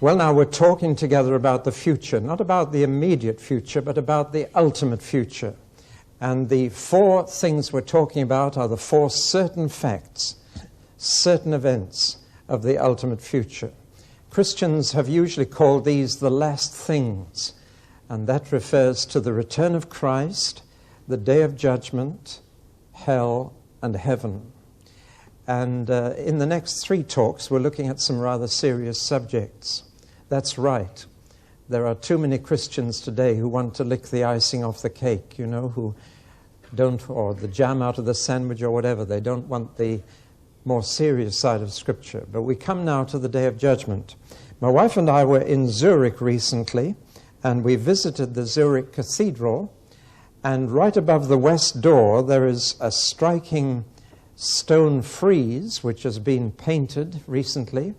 Well, now we're talking together about the future, not about the immediate future, but about the ultimate future. And the four things we're talking about are the four certain facts, certain events of the ultimate future. Christians have usually called these the last things, and that refers to the return of Christ, the day of judgment, hell, and heaven. And in the next three talks, we're looking at some rather serious subjects. That's right. There are too many Christians today who want to lick the icing off the cake, you know, who don't, or the jam out of the sandwich or whatever. They don't want the more serious side of Scripture. But we come now to the day of judgment. My wife and I were in Zurich recently, and we visited the Zurich Cathedral, and right above the west door there is a striking stone frieze which has been painted recently.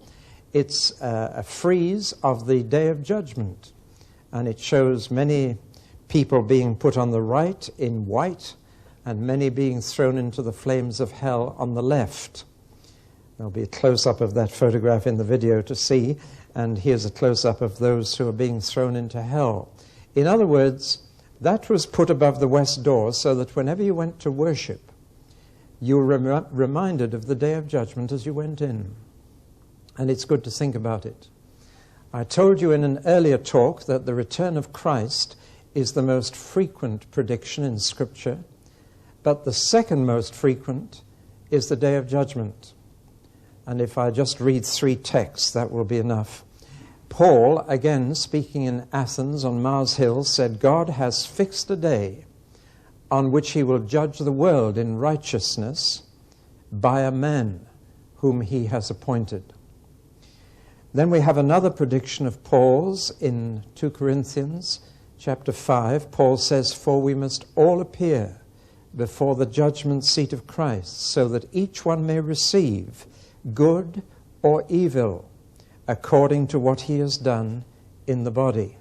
It's a frieze of the Day of Judgment, and it shows many people being put on the right in white and many being thrown into the flames of hell on the left. There'll be a close-up of that photograph in the video to see, and here's a close-up of those who are being thrown into hell. In other words, that was put above the west door so that whenever you went to worship, you were reminded of the Day of Judgment as you went in. And it's good to think about it. I told you in an earlier talk that the return of Christ is the most frequent prediction in Scripture, but the second most frequent is the Day of Judgment. And if I just read three texts, that will be enough. Paul, again speaking in Athens on Mars Hill, said, God has fixed a day on which he will judge the world in righteousness by a man whom he has appointed. Then we have another prediction of Paul's in 2 Corinthians chapter 5. Paul says, for we must all appear before the judgment seat of Christ, so that each one may receive good or evil according to what he has done in the body.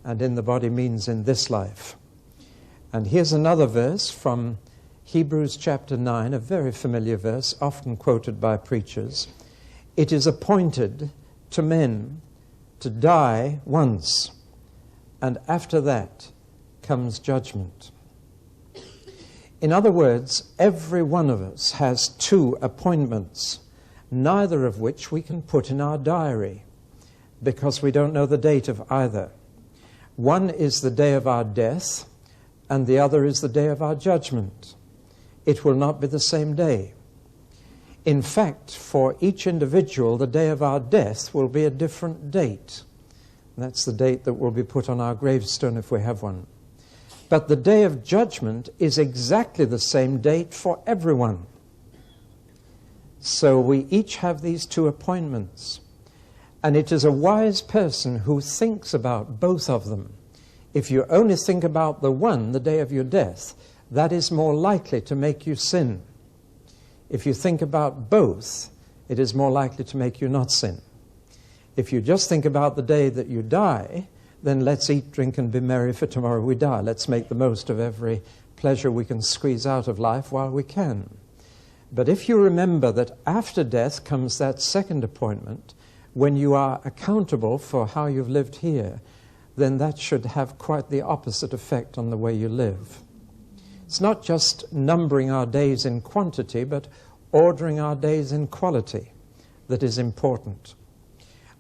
And in the body means in this life. And here's another verse from Hebrews chapter 9, a very familiar verse, often quoted by preachers. It is appointed to men to die once, and after that comes judgment. In other words, every one of us has two appointments, neither of which we can put in our diary, because we don't know the date of either. One is the day of our death, and the other is the day of our judgment. It will not be the same day. In fact, for each individual, the day of our death will be a different date. And that's the date that will be put on our gravestone if we have one. But the day of judgment is exactly the same date for everyone. So we each have these two appointments. And it is a wise person who thinks about both of them. If you only think about the one, the day of your death, that is more likely to make you sin. If you think about both, it is more likely to make you not sin. If you just think about the day that you die, then let's eat, drink, and be merry, for tomorrow we die. Let's make the most of every pleasure we can squeeze out of life while we can. But if you remember that after death comes that second appointment, when you are accountable for how you've lived here, then that should have quite the opposite effect on the way you live. It's not just numbering our days in quantity, but ordering our days in quality that is important.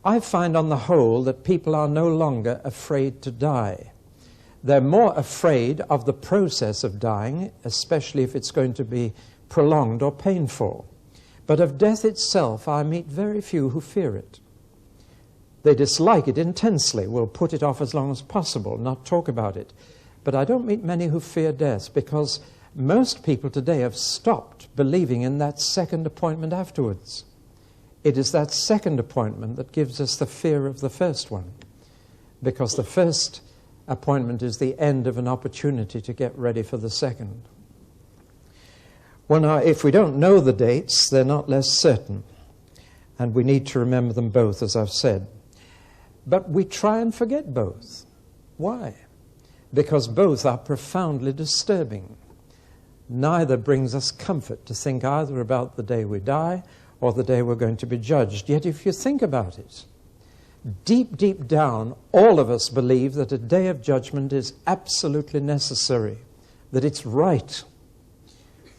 I find on the whole that people are no longer afraid to die. They're more afraid of the process of dying, especially if it's going to be prolonged or painful. But of death itself, I meet very few who fear it. They dislike it intensely, will put it off as long as possible, not talk about it. But I don't meet many who fear death, because most people today have stopped believing in that second appointment afterwards. It is that second appointment that gives us the fear of the first one, because the first appointment is the end of an opportunity to get ready for the second. Well, now, if we don't know the dates, they're not less certain, and we need to remember them both, as I've said. But we try and forget both. Why? Because both are profoundly disturbing. Neither brings us comfort to think either about the day we die or the day we're going to be judged. Yet if you think about it, Deep, deep down, all of us believe that a day of judgment is absolutely necessary, that it's right.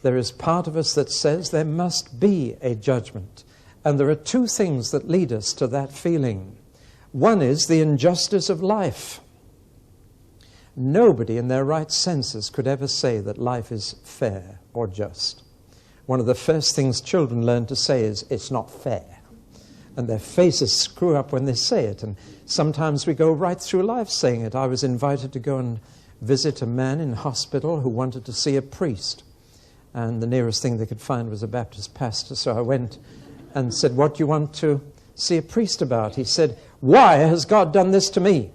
There is part of us that says there must be a judgment. And there are two things that lead us to that feeling. One is the injustice of life. Nobody in their right senses could ever say that life is fair or just. One of the first things children learn to say is, "It's not fair." And their faces screw up when they say it. And sometimes we go right through life saying it. I was invited to go and visit a man in hospital who wanted to see a priest. And the nearest thing they could find was a Baptist pastor. So I went and said, "What do you want to see a priest about?" He said, "Why has God done this to me?"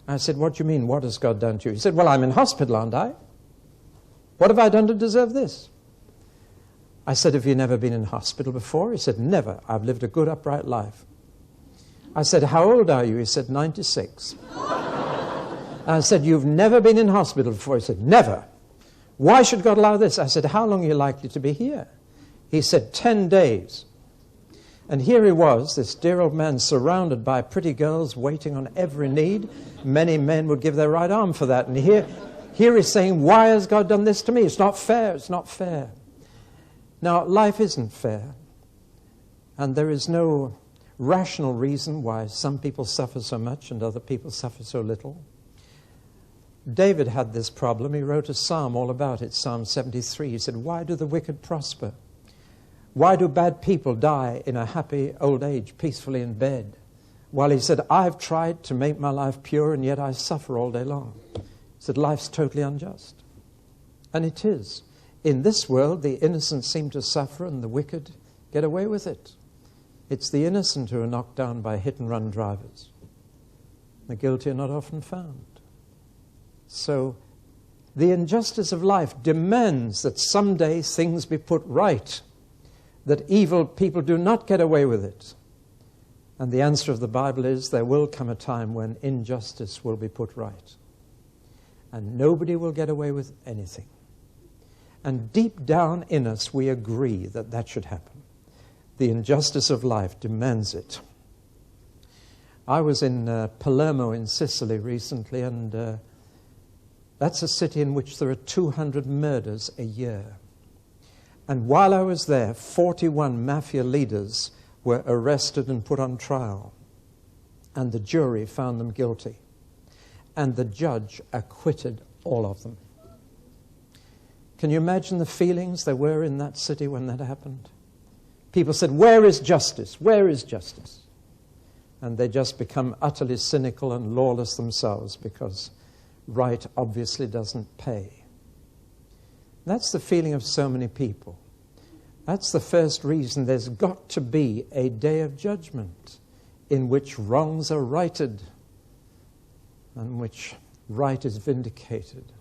I said, "What do you mean, what has God done to you?" He said, "Well, I'm in hospital, aren't I? What have I done to deserve this?" I said, "Have you never been in hospital before?" He said, "Never. I've lived a good, upright life." I said, "How old are you?" He said, 96. I said, "You've never been in hospital before?" He said, "Never." "Why should God allow this?" I said, "How long are you likely to be here?" He said, 10 days. And here he was, this dear old man, surrounded by pretty girls, waiting on every need. Many men would give their right arm for that. And here he's saying, "Why has God done this to me? It's not fair, it's not fair." Now, life isn't fair. And there is no rational reason why some people suffer so much and other people suffer so little. David had this problem. He wrote a psalm all about it, Psalm 73. He said, "Why do the wicked prosper? Why do bad people die in a happy old age, peacefully in bed?" While he said, "I've tried to make my life pure, and yet I suffer all day long." He said, life's totally unjust. And it is. In this world, the innocent seem to suffer and the wicked get away with it. It's the innocent who are knocked down by hit-and-run drivers. The guilty are not often found. So the injustice of life demands that someday things be put right, that evil people do not get away with it. And the answer of the Bible is there will come a time when injustice will be put right. And nobody will get away with anything. And deep down in us, we agree that that should happen. The injustice of life demands it. I was in Palermo in Sicily recently, and that's a city in which there are 200 murders a year. And while I was there, 41 mafia leaders were arrested and put on trial. And the jury found them guilty. And the judge acquitted all of them. Can you imagine the feelings there were in that city when that happened? People said, "Where is justice? Where is justice?" And they just become utterly cynical and lawless themselves because right obviously doesn't pay. That's the feeling of so many people. That's the first reason there's got to be a day of judgment in which wrongs are righted and which right is vindicated.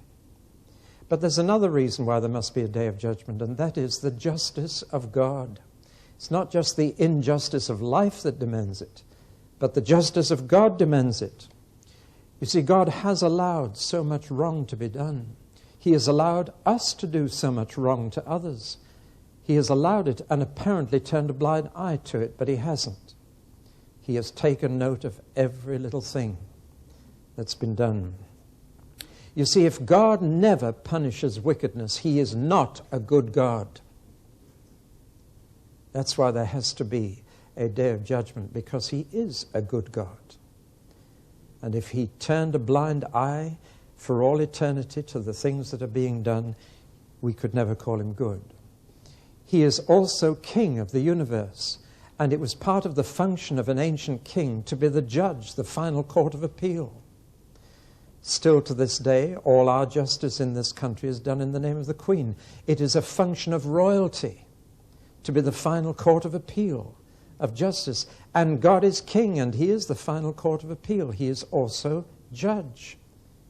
But there's another reason why there must be a day of judgment, and that is the justice of God. It's not just the injustice of life that demands it, but the justice of God demands it. You see, God has allowed so much wrong to be done. He has allowed us to do so much wrong to others. He has allowed it and apparently turned a blind eye to it, but he hasn't. He has taken note of every little thing that's been done. You see, if God never punishes wickedness, he is not a good God. That's why there has to be a day of judgment, because he is a good God. And if he turned a blind eye for all eternity to the things that are being done, we could never call him good. He is also king of the universe, and it was part of the function of an ancient king to be the judge, the final court of appeal. Still to this day, all our justice in this country is done in the name of the Queen. It is a function of royalty to be the final court of appeal, of justice. And God is king, and he is the final court of appeal. He is also judge.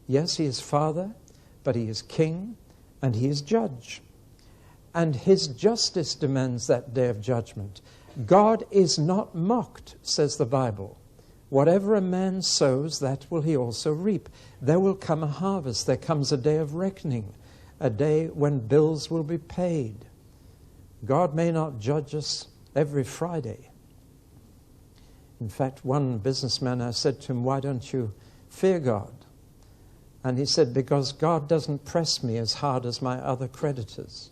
Yes, he is father, but he is king, and he is judge. And his justice demands that day of judgment. God is not mocked, says the Bible. Whatever a man sows, that will he also reap. There will come a harvest. There comes a day of reckoning, a day when bills will be paid. God may not judge us every Friday. In fact, one businessman, I said to him, "Why don't you fear God?" And he said, "Because God doesn't press me as hard as my other creditors,"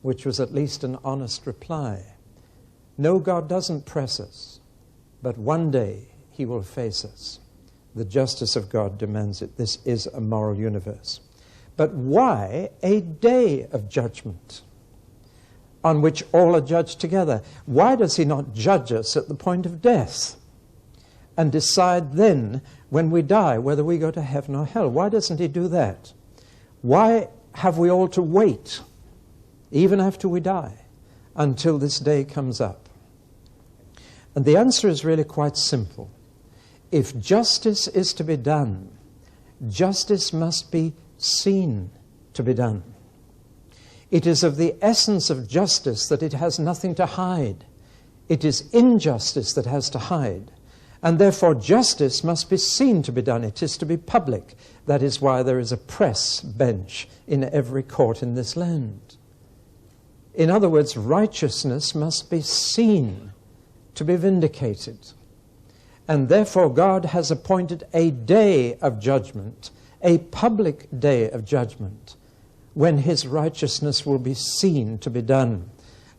which was at least an honest reply. No, God doesn't press us, but one day he will face us. The justice of God demands it. This is a moral universe. But why a day of judgment on which all are judged together? Why does he not judge us at the point of death and decide then, when we die, whether we go to heaven or hell? Why doesn't he do that? Why have we all to wait, even after we die, until this day comes up? And the answer is really quite simple. If justice is to be done, justice must be seen to be done. It is of the essence of justice that it has nothing to hide. It is injustice that has to hide. And therefore justice must be seen to be done. It is to be public. That is why there is a press bench in every court in this land. In other words, righteousness must be seen to be vindicated. And therefore God has appointed a day of judgment, a public day of judgment, when his righteousness will be seen to be done,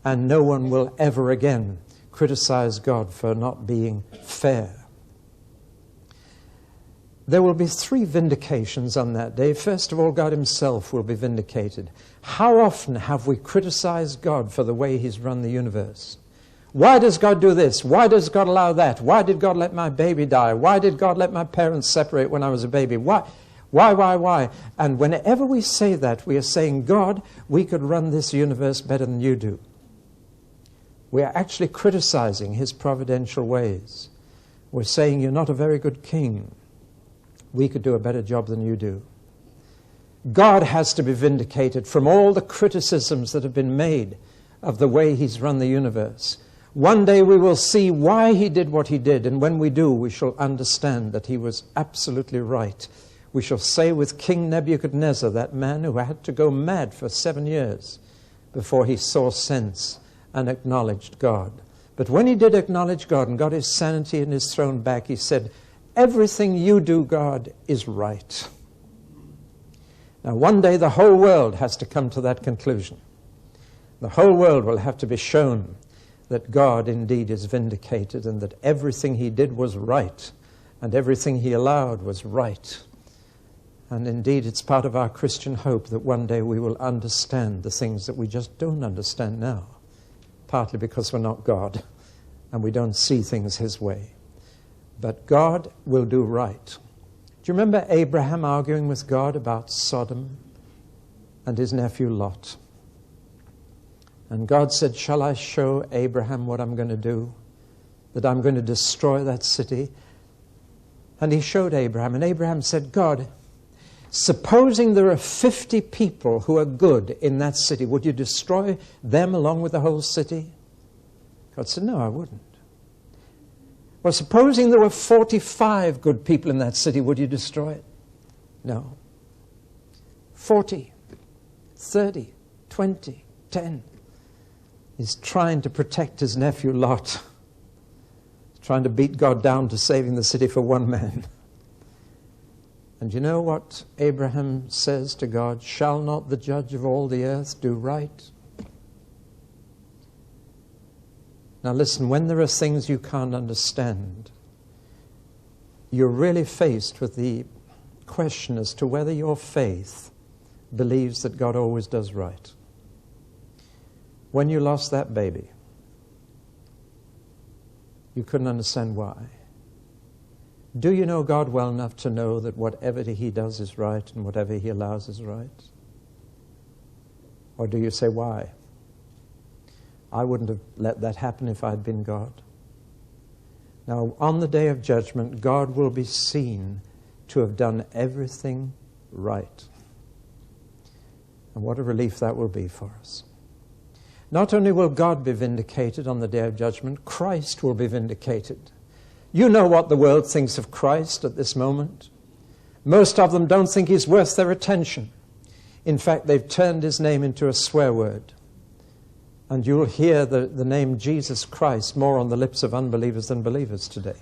and no one will ever again criticize God for not being fair. There will be 3 vindications on that day. First of all, God himself will be vindicated. How often have we criticized God for the way he's run the universe? Why does God do this? Why does God allow that? Why did God let my baby die? Why did God let my parents separate when I was a baby? Why? And whenever we say that, we are saying, God, we could run this universe better than you do. We are actually criticizing his providential ways. We're saying, you're not a very good king. We could do a better job than you do. God has to be vindicated from all the criticisms that have been made of the way he's run the universe. One day we will see why he did what he did, and when we do, we shall understand that he was absolutely right. We shall say with King Nebuchadnezzar, that man who had to go mad for 7 years before he saw sense and acknowledged God. But when he did acknowledge God and got his sanity and his throne back, he said, everything you do, God, is right. Now, one day the whole world has to come to that conclusion. The whole world will have to be shown that God indeed is vindicated and that everything he did was right and everything he allowed was right. And indeed, it's part of our Christian hope that one day we will understand the things that we just don't understand now, partly because we're not God and we don't see things his way. But God will do right. Do you remember Abraham arguing with God about Sodom and his nephew Lot? And God said, shall I show Abraham what I'm going to do? That I'm going to destroy that city? And he showed Abraham. And Abraham said, God, supposing there are 50 people who are good in that city, would you destroy them along with the whole city? God said, no, I wouldn't. Well, supposing there were 45 good people in that city, would you destroy it? No. 40, 30, 20, 10. He's trying to protect his nephew Lot. He's trying to beat God down to saving the city for one man. And you know what Abraham says to God? Shall not the judge of all the earth do right? Now listen, when there are things you can't understand, you're really faced with the question as to whether your faith believes that God always does right. When you lost that baby, you couldn't understand why. Do you know God well enough to know that whatever he does is right and whatever he allows is right? Or do you say, why? I wouldn't have let that happen if I'd been God. Now, on the day of judgment, God will be seen to have done everything right. And what a relief that will be for us. Not only will God be vindicated on the day of judgment, Christ will be vindicated. You know what the world thinks of Christ at this moment. Most of them don't think he's worth their attention. In fact, they've turned his name into a swear word. And you'll hear the name Jesus Christ more on the lips of unbelievers than believers today.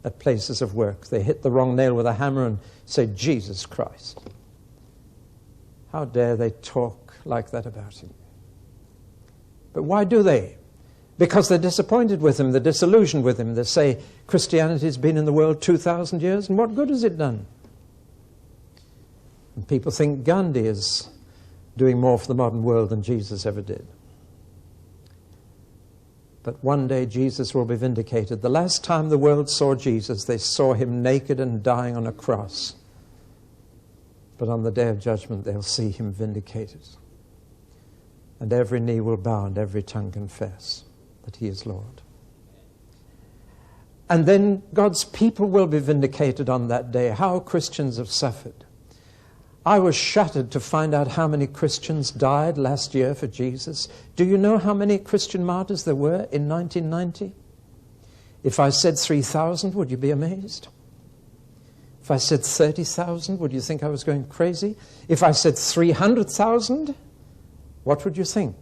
At places of work, they hit the wrong nail with a hammer and say, Jesus Christ. How dare they talk like that about him? But why do they? Because they're disappointed with him, they're disillusioned with him. They say, Christianity's been in the world 2,000 years, and what good has it done? And people think Gandhi is doing more for the modern world than Jesus ever did. But one day Jesus will be vindicated. The last time the world saw Jesus, they saw him naked and dying on a cross. But on the day of judgment, they'll see him vindicated. And every knee will bow and every tongue confess that he is Lord. And then God's people will be vindicated on that day. How Christians have suffered. I was shattered to find out how many Christians died last year for Jesus. Do you know how many Christian martyrs there were in 1990? If I said 3,000, would you be amazed? If I said 30,000, would you think I was going crazy? If I said 300,000, what would you think?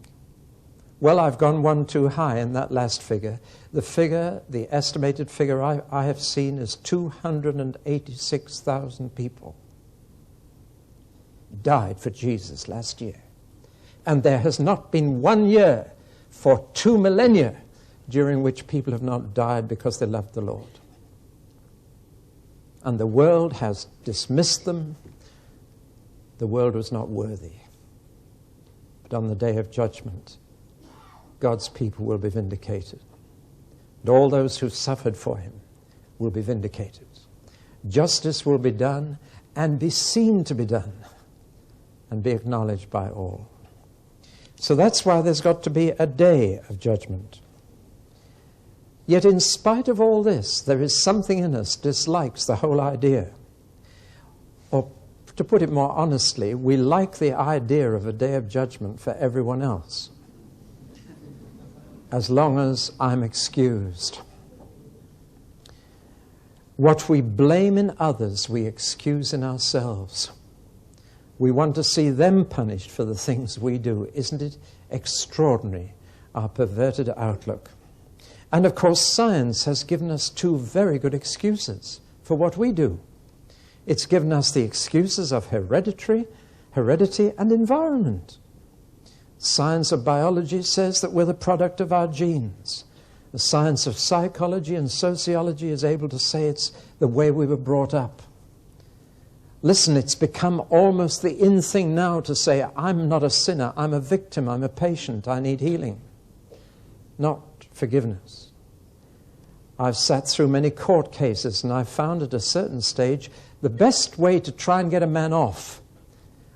Well, I've gone one too high in that last figure. The estimated figure I have seen is 286,000 people died for Jesus last year. And there has not been 1 year for 2 millennia during which people have not died because they loved the Lord. And the world has dismissed them. The world was not worthy. But on the day of judgment, God's people will be vindicated. And all those who suffered for him will be vindicated. Justice will be done and be seen to be done and be acknowledged by all. So that's why there's got to be a day of judgment. Yet in spite of all this, there is something in us dislikes the whole idea. Or to put it more honestly, we like the idea of a day of judgment for everyone else, as long as I'm excused. What we blame in others, we excuse in ourselves. We want to see them punished for the things we do. Isn't it extraordinary, our perverted outlook? And of course, science has given us two very good excuses for what we do. It's given us the excuses of heredity, and environment. Science of biology says that we're the product of our genes. The science of psychology and sociology is able to say it's the way we were brought up. Listen, it's become almost the in thing now to say, I'm not a sinner, I'm a victim, I'm a patient, I need healing, not forgiveness. I've sat through many court cases and I found at a certain stage the best way to try and get a man off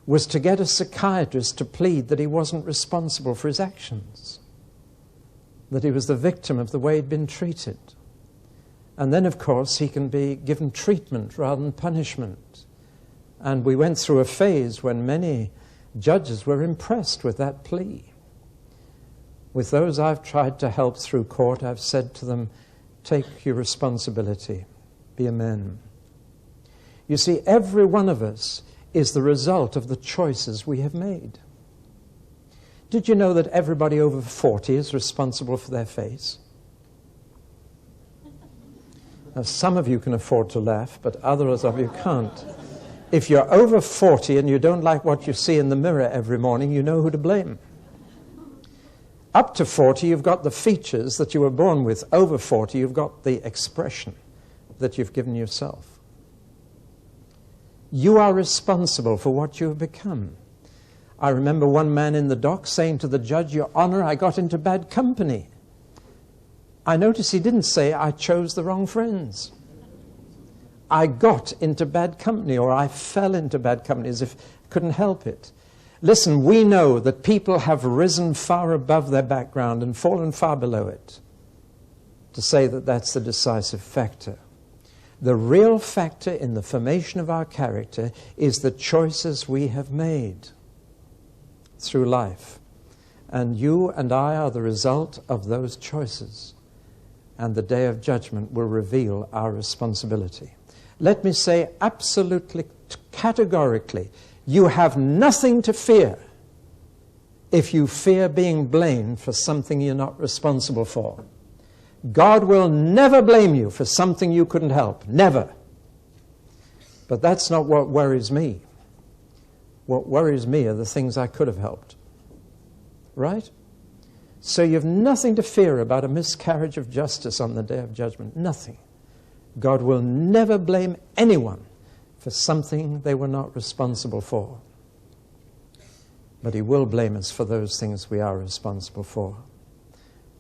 was to get a psychiatrist to plead that he wasn't responsible for his actions, that he was the victim of the way he'd been treated. And then, of course, he can be given treatment rather than punishment. And we went through a phase when many judges were impressed with that plea. With those I've tried to help through court, I've said to them, take your responsibility, be a man. You see, every one of us is the result of the choices we have made. Did you know that everybody over 40 is responsible for their face? Now, some of you can afford to laugh, but others of you can't. If you're over 40 and you don't like what you see in the mirror every morning, you know who to blame. Up to 40, you've got the features that you were born with. Over 40, you've got the expression that you've given yourself. You are responsible for what you have become. I remember one man in the dock saying to the judge, Your Honor, I got into bad company. I notice he didn't say, I chose the wrong friends. I got into bad company, or I fell into bad company, as if I couldn't help it. Listen, we know that people have risen far above their background and fallen far below it to say that that's the decisive factor. The real factor in the formation of our character is the choices we have made through life. And you and I are the result of those choices. And the day of judgment will reveal our responsibility. Let me say absolutely, categorically, you have nothing to fear if you fear being blamed for something you're not responsible for. God will never blame you for something you couldn't help. Never. But that's not what worries me. What worries me are the things I could have helped. Right? So you've nothing to fear about a miscarriage of justice on the day of judgment. Nothing. God will never blame anyone for something they were not responsible for. But he will blame us for those things we are responsible for.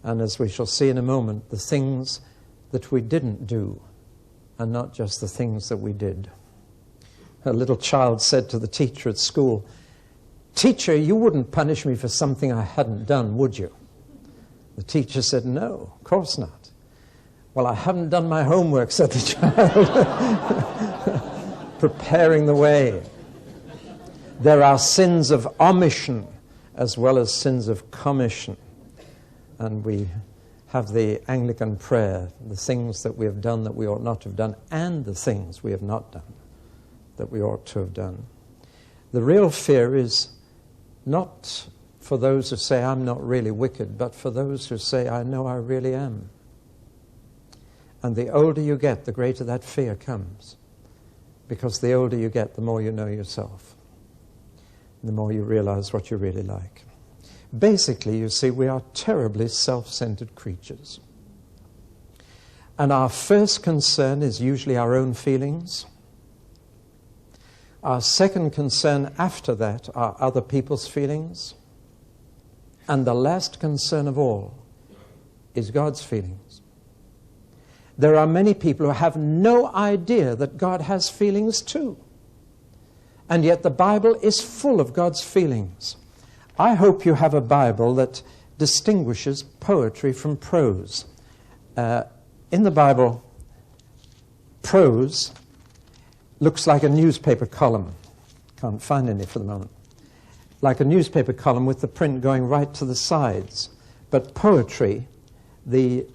And as we shall see in a moment, the things that we didn't do are not just the things that we did. A little child said to the teacher at school, "Teacher, you wouldn't punish me for something I hadn't done, would you?" The teacher said, "No, of course not." "Well, I haven't done my homework," said the child, preparing the way. There are sins of omission as well as sins of commission. And we have the Anglican prayer, the things that we have done that we ought not to have done, and the things we have not done that we ought to have done. The real fear is not for those who say, "I'm not really wicked," but for those who say, "I know I really am." And the older you get, the greater that fear comes. Because the older you get, the more you know yourself. The more you realize what you're really like. Basically, you see, we are terribly self-centered creatures. And our first concern is usually our own feelings. Our second concern after that are other people's feelings. And the last concern of all is God's feelings. There are many people who have no idea that God has feelings too. And yet the Bible is full of God's feelings. I hope you have a Bible that distinguishes poetry from prose. In the Bible, prose looks like a newspaper column. Can't find any for the moment. Like a newspaper column with the print going right to the sides. But poetry, the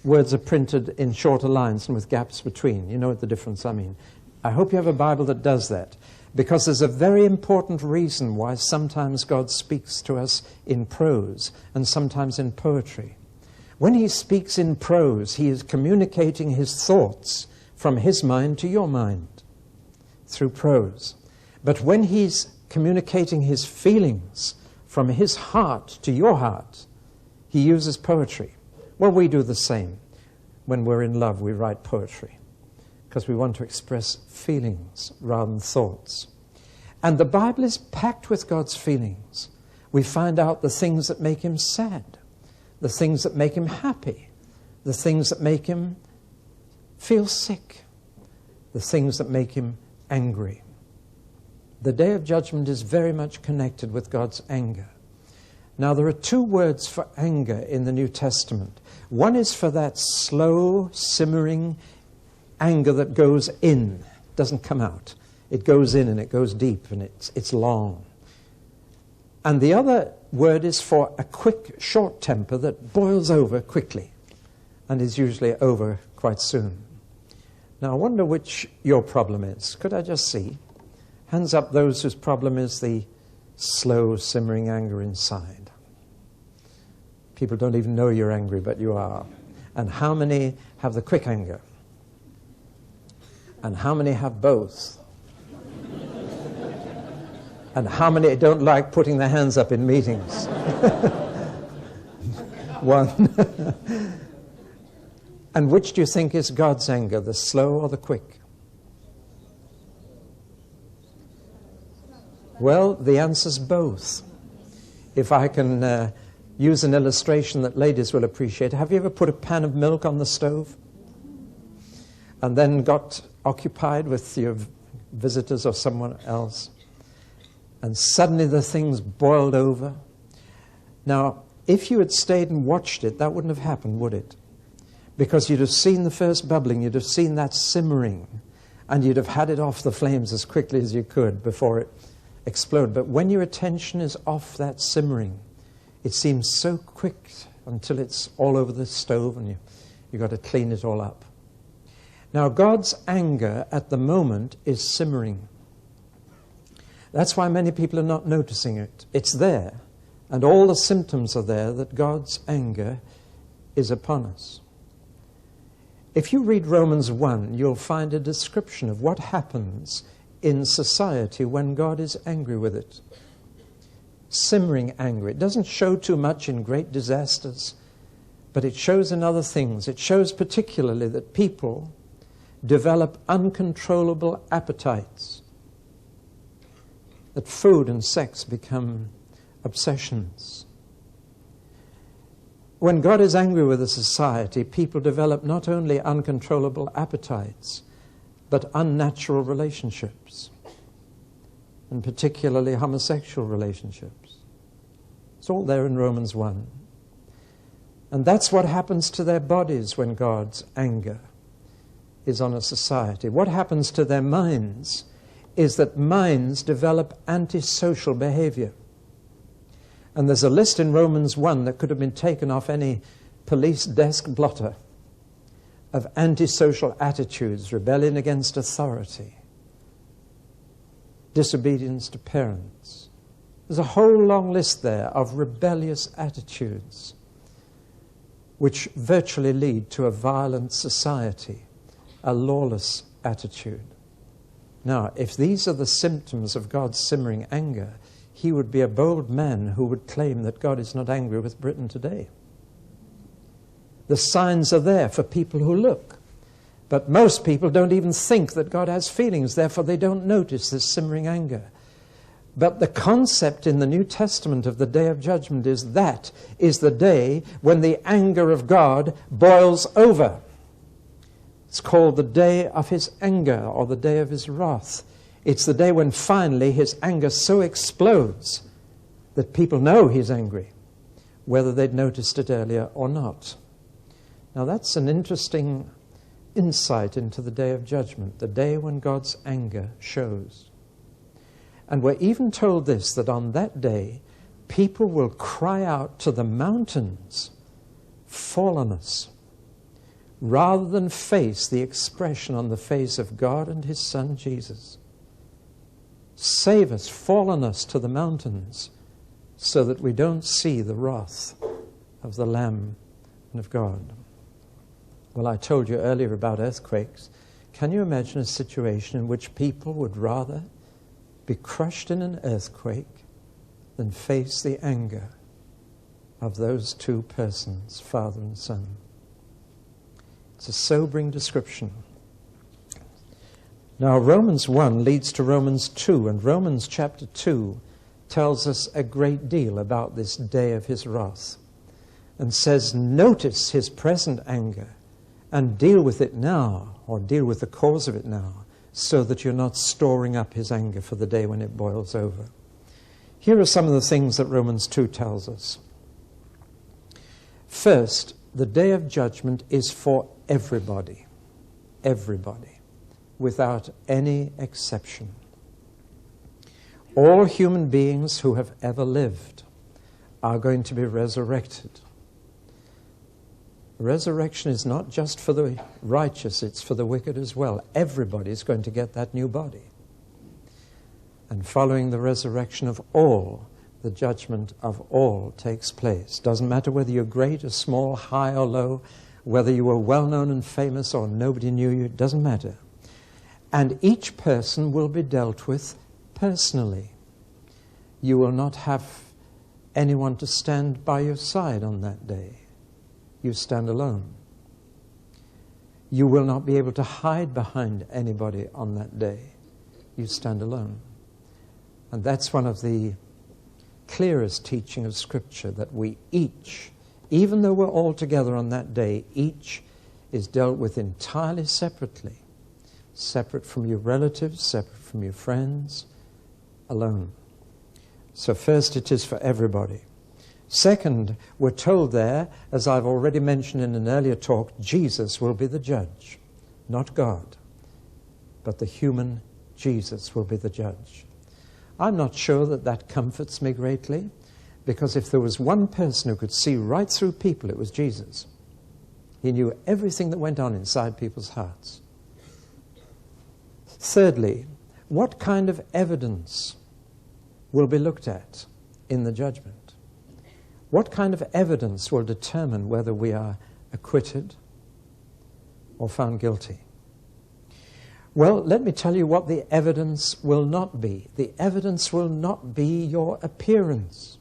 words are printed in shorter lines and with gaps between. You know what the difference I mean. I hope you have a Bible that does that. Because there's a very important reason why sometimes God speaks to us in prose and sometimes in poetry. When he speaks in prose, he is communicating his thoughts from his mind to your mind through prose. But when he's communicating his feelings from his heart to your heart, he uses poetry. Well, we do the same. When we're in love, we write poetry, because we want to express feelings rather than thoughts. And the Bible is packed with God's feelings. We find out the things that make him sad, the things that make him happy, the things that make him feel sick, the things that make him angry. The day of judgment is very much connected with God's anger. Now, there are two words for anger in the New Testament. One is for that slow, simmering anger that goes in, doesn't come out. It goes in and it goes deep and it's long. And the other word is for a quick, short temper that boils over quickly and is usually over quite soon. Now, I wonder which your problem is. Could I just see? Hands up those whose problem is the slow, simmering anger inside. People don't even know you're angry, but you are. And how many have the quick anger? And how many have both? And how many don't like putting their hands up in meetings? One. And which do you think is God's anger, the slow or the quick? Well, the answer's both. If I can use an illustration that ladies will appreciate. Have you ever put a pan of milk on the stove and then got occupied with your visitors or someone else, and suddenly the thing's boiled over? Now, if you had stayed and watched it, that wouldn't have happened, would it? Because you'd have seen the first bubbling, you'd have seen that simmering, and you'd have had it off the flames as quickly as you could before it exploded. But when your attention is off that simmering, it seems so quick until it's all over the stove and you've got to clean it all up. Now, God's anger at the moment is simmering. That's why many people are not noticing it. It's there, And all the symptoms are there that God's anger is upon us. If you read Romans 1, you'll find a description of what happens in society when God is angry with it. Simmering anger. It doesn't show too much in great disasters, but it shows in other things. It shows particularly that people develop uncontrollable appetites, that food and sex become obsessions. When God is angry with a society, people develop not only uncontrollable appetites, but unnatural relationships, and particularly homosexual relationships. It's all there in Romans 1. And that's what happens to their bodies when God's anger is on a society. What happens to their minds is that minds develop antisocial behavior. And there's a list in Romans 1 that could have been taken off any police desk blotter of antisocial attitudes: rebellion against authority, disobedience to parents. There's a whole long list there of rebellious attitudes which virtually lead to a violent society, a lawless attitude. Now, if these are the symptoms of God's simmering anger, he would be a bold man who would claim that God is not angry with Britain today. The signs are there for people who look. But most people don't even think that God has feelings, therefore they don't notice this simmering anger. But the concept in the New Testament of the Day of Judgment is that is the day when the anger of God boils over. It's called the day of his anger, or the day of his wrath. It's the day when finally his anger so explodes that people know he's angry, whether they'd noticed it earlier or not. Now that's an interesting insight into the Day of Judgment, the day when God's anger shows. And we're even told this, that on that day, people will cry out to the mountains, fall on us, rather than face the expression on the face of God and his Son Jesus. Save us, fall on us to the mountains, so that we don't see the wrath of the Lamb and of God. Well, I told you earlier about earthquakes. Can you imagine a situation in which people would rather be crushed in an earthquake than face the anger of those two persons, Father and Son? It's a sobering description. Now, Romans 1 leads to Romans 2, and Romans chapter 2 tells us a great deal about this day of his wrath, and says, notice his present anger and deal with it now, or deal with the cause of it now, so that you're not storing up his anger for the day when it boils over. Here are some of the things that Romans 2 tells us. First, the day of judgment is for everybody, without any exception. All human beings who have ever lived are going to be resurrected. Resurrection is not just for the righteous, it's for the wicked as well. Everybody is going to get that new body. And following the resurrection of all, the judgment of all takes place. Doesn't matter whether you're great or small, high or low, whether you were well known and famous or nobody knew you, it doesn't matter. And each person will be dealt with personally. You will not have anyone to stand by your side on that day. You stand alone. You will not be able to hide behind anybody on that day. You stand alone. And that's one of the clearest teaching of Scripture, that we each, even though we're all together on that day, each is dealt with entirely separately. Separate from your relatives, separate from your friends, alone. So first, it is for everybody. Second, we're told there, as I've already mentioned in an earlier talk, Jesus will be the judge, not God, but the human Jesus will be the judge. I'm not sure that that comforts me greatly, because if there was one person who could see right through people, it was Jesus. He knew everything that went on inside people's hearts. Thirdly, what kind of evidence will be looked at in the judgment? What kind of evidence will determine whether we are acquitted or found guilty? Well, let me tell you what the evidence will not be. The evidence will not be your appearance,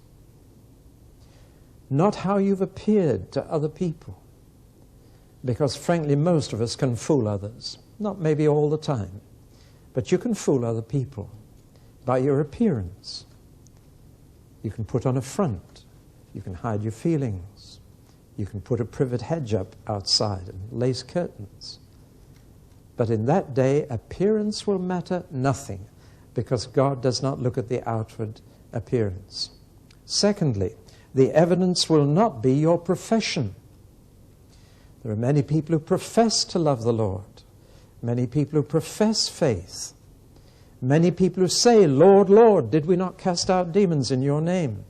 not how you've appeared to other people. Because frankly, most of us can fool others. Not maybe all the time, but you can fool other people by your appearance. You can put on a front. You can hide your feelings. You can put a privet hedge up outside and lace curtains. But in that day, appearance will matter nothing, because God does not look at the outward appearance. Secondly, the evidence will not be your profession. There are many people who profess to love the Lord, many people who profess faith, many people who say, Lord, Lord, did we not cast out demons in your name?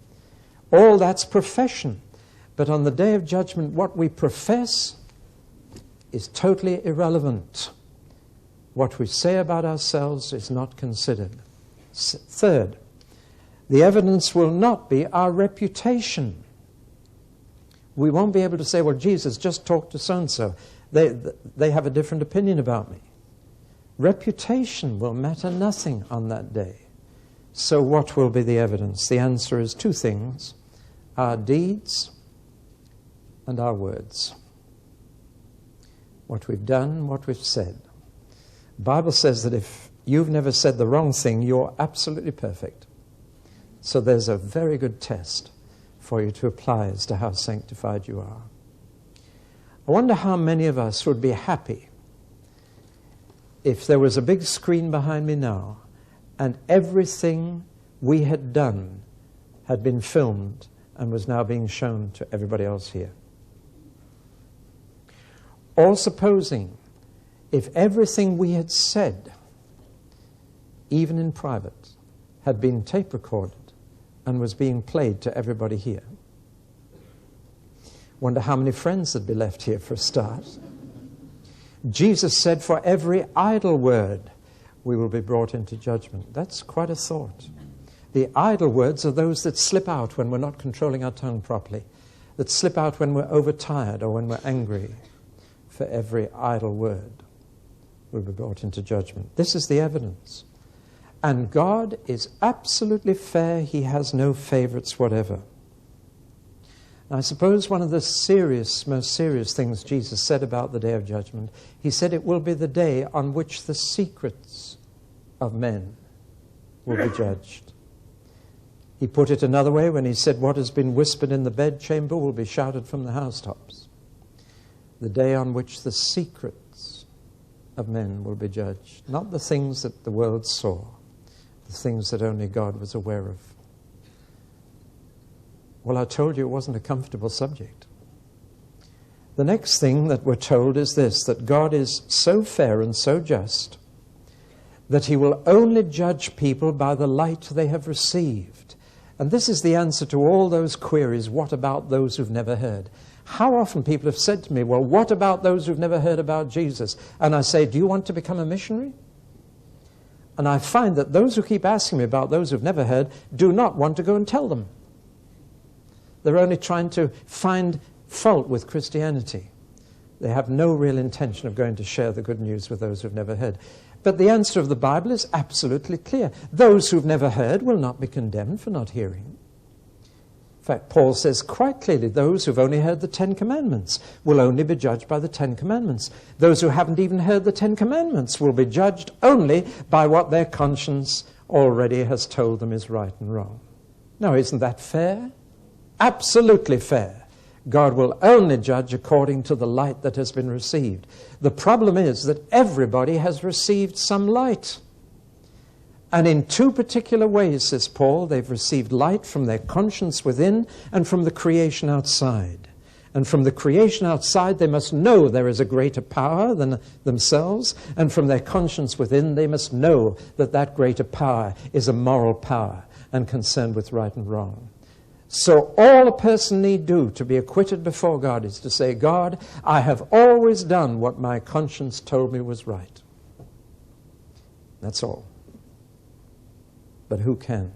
All that's profession. But on the day of judgment, what we profess is totally irrelevant. What we say about ourselves is not considered. Third, the evidence will not be our reputation. We won't be able to say, well, Jesus just talked to so-and-so. They have a different opinion about me. Reputation will matter nothing on that day. So what will be the evidence? The answer is two things: our deeds and our words. What we've done, what we've said. The Bible says that if you've never said the wrong thing, you're absolutely perfect. So there's a very good test for you to apply as to how sanctified you are. I wonder how many of us would be happy if there was a big screen behind me now and everything we had done had been filmed and was now being shown to everybody else here. Or supposing if everything we had said, even in private, had been tape recorded and was being played to everybody here. Wonder how many friends would be left here for a start. Jesus said, for every idle word we will be brought into judgment. That's quite a thought. The idle words are those that slip out when we're not controlling our tongue properly, that slip out when we're overtired or when we're angry. For every idle word will be brought into judgment. This is the evidence. And God is absolutely fair. He has no favorites whatever. I suppose one of the most serious things Jesus said about the day of judgment, he said it will be the day on which the secrets of men will be judged. He put it another way when he said what has been whispered in the bedchamber will be shouted from the housetops. The day on which the secrets of men will be judged. Not the things that the world saw, the things that only God was aware of. Well, I told you it wasn't a comfortable subject. The next thing that we're told is this, that God is so fair and so just that he will only judge people by the light they have received. And this is the answer to all those queries, what about those who've never heard? How often people have said to me, well, what about those who've never heard about Jesus? And I say, do you want to become a missionary? And I find that those who keep asking me about those who've never heard do not want to go and tell them. They're only trying to find fault with Christianity. They have no real intention of going to share the good news with those who've never heard. But the answer of the Bible is absolutely clear. Those who've never heard will not be condemned for not hearing. In fact, Paul says quite clearly, those who've only heard the Ten Commandments will only be judged by the Ten Commandments. Those who haven't even heard the Ten Commandments will be judged only by what their conscience already has told them is right and wrong. Now, isn't that fair? Absolutely fair. God will only judge according to the light that has been received. The problem is that everybody has received some light. And in two particular ways, says Paul, they've received light from their conscience within and from the creation outside. And from the creation outside, they must know there is a greater power than themselves. And from their conscience within, they must know that that greater power is a moral power and concerned with right and wrong. So all a person need do to be acquitted before God is to say, God, I have always done what my conscience told me was right. That's all. But who can?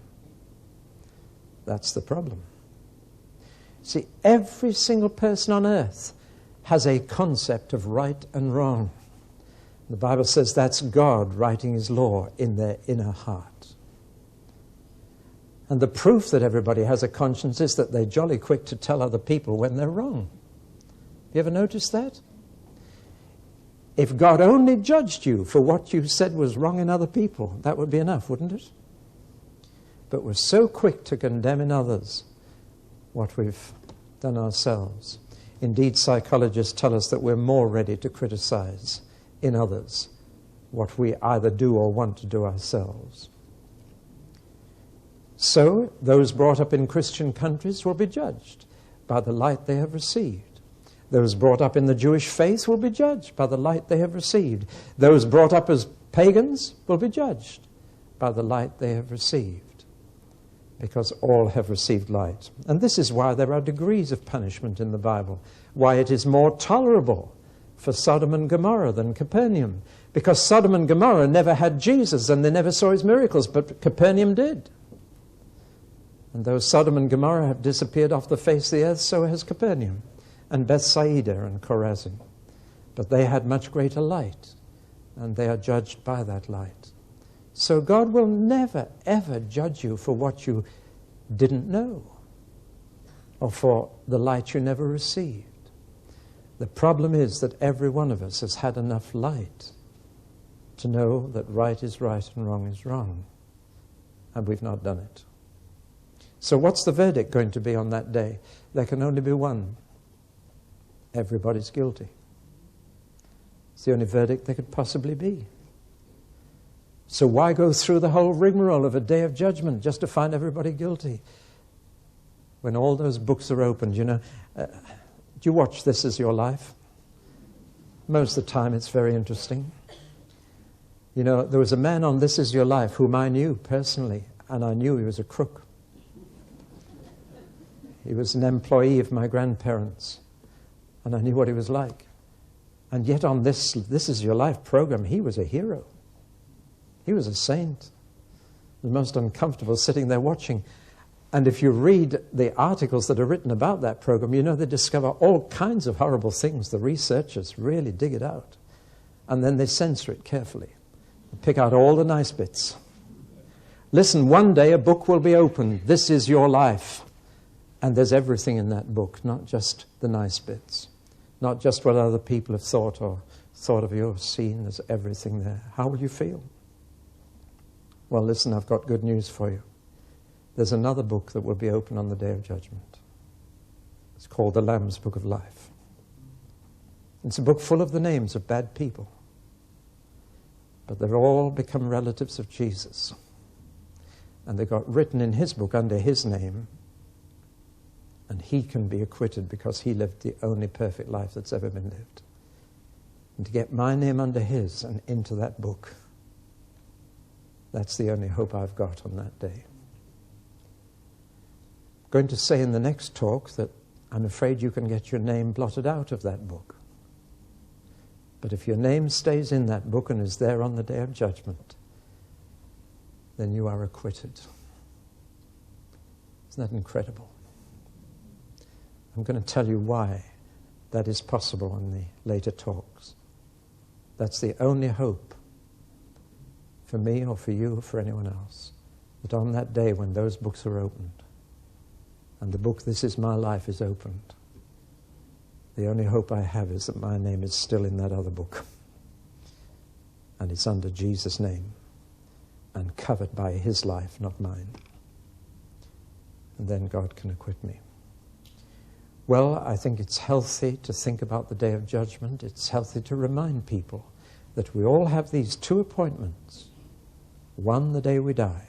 That's the problem. See, every single person on earth has a concept of right and wrong. The Bible says that's God writing his law in their inner heart. And the proof that everybody has a conscience is that they're jolly quick to tell other people when they're wrong. You ever noticed that? If God only judged you for what you said was wrong in other people, that would be enough, wouldn't it? But we're so quick to condemn in others what we've done ourselves. Indeed, psychologists tell us that we're more ready to criticize in others what we either do or want to do ourselves. So, those brought up in Christian countries will be judged by the light they have received. Those brought up in the Jewish faith will be judged by the light they have received. Those brought up as pagans will be judged by the light they have received, because all have received light. And this is why there are degrees of punishment in the Bible, why it is more tolerable for Sodom and Gomorrah than Capernaum, because Sodom and Gomorrah never had Jesus and they never saw his miracles, but Capernaum did. And though Sodom and Gomorrah have disappeared off the face of the earth, so has Capernaum and Bethsaida and Chorazin. But they had much greater light, and they are judged by that light. So God will never, ever judge you for what you didn't know, or for the light you never received. The problem is that every one of us has had enough light to know that right is right and wrong is wrong, and we've not done it. So what's the verdict going to be on that day? There can only be one. Everybody's guilty. It's the only verdict there could possibly be. So why go through the whole rigmarole of a day of judgment just to find everybody guilty? When all those books are opened, do you watch This Is Your Life? Most of the time it's very interesting. There was a man on This Is Your Life whom I knew personally, and I knew he was a crook. He was an employee of my grandparents, and I knew what he was like. And yet on this Is Your Life program, he was a hero. He was a saint. The most uncomfortable sitting there watching. And if you read the articles that are written about that program, they discover all kinds of horrible things. The researchers really dig it out. And then they censor it carefully. They pick out all the nice bits. Listen, one day a book will be opened. This is your life. And there's everything in that book, not just the nice bits. Not just what other people have thought or thought of you or seen. There's everything there. How will you feel? Well, listen, I've got good news for you. There's another book that will be open on the Day of Judgment. It's called the Lamb's Book of Life. It's a book full of the names of bad people. But they've all become relatives of Jesus. And they got written in his book under his name. And he can be acquitted because he lived the only perfect life that's ever been lived. And to get my name under his and into that book, that's the only hope I've got on that day. I'm going to say in the next talk that I'm afraid you can get your name blotted out of that book. But if your name stays in that book and is there on the Day of Judgment, then you are acquitted. Isn't that incredible? I'm going to tell you why that is possible in the later talks. That's the only hope for me or for you or for anyone else, that on that day when those books are opened, and the book This Is My Life is opened, the only hope I have is that my name is still in that other book, and it's under Jesus' name, and covered by his life, not mine. And then God can acquit me. Well, I think it's healthy to think about the Day of Judgment. It's healthy to remind people that we all have these two appointments. One, the day we die,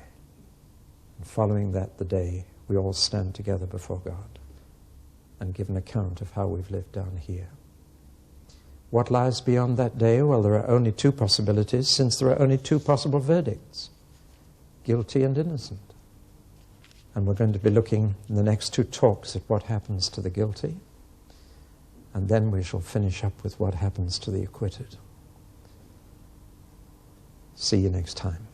and following that, the day we all stand together before God and give an account of how we've lived down here. What lies beyond that day? Well, there are only two possibilities, since there are only two possible verdicts, guilty and innocent. And we're going to be looking in the next two talks at what happens to the guilty, and then we shall finish up with what happens to the acquitted. See you next time.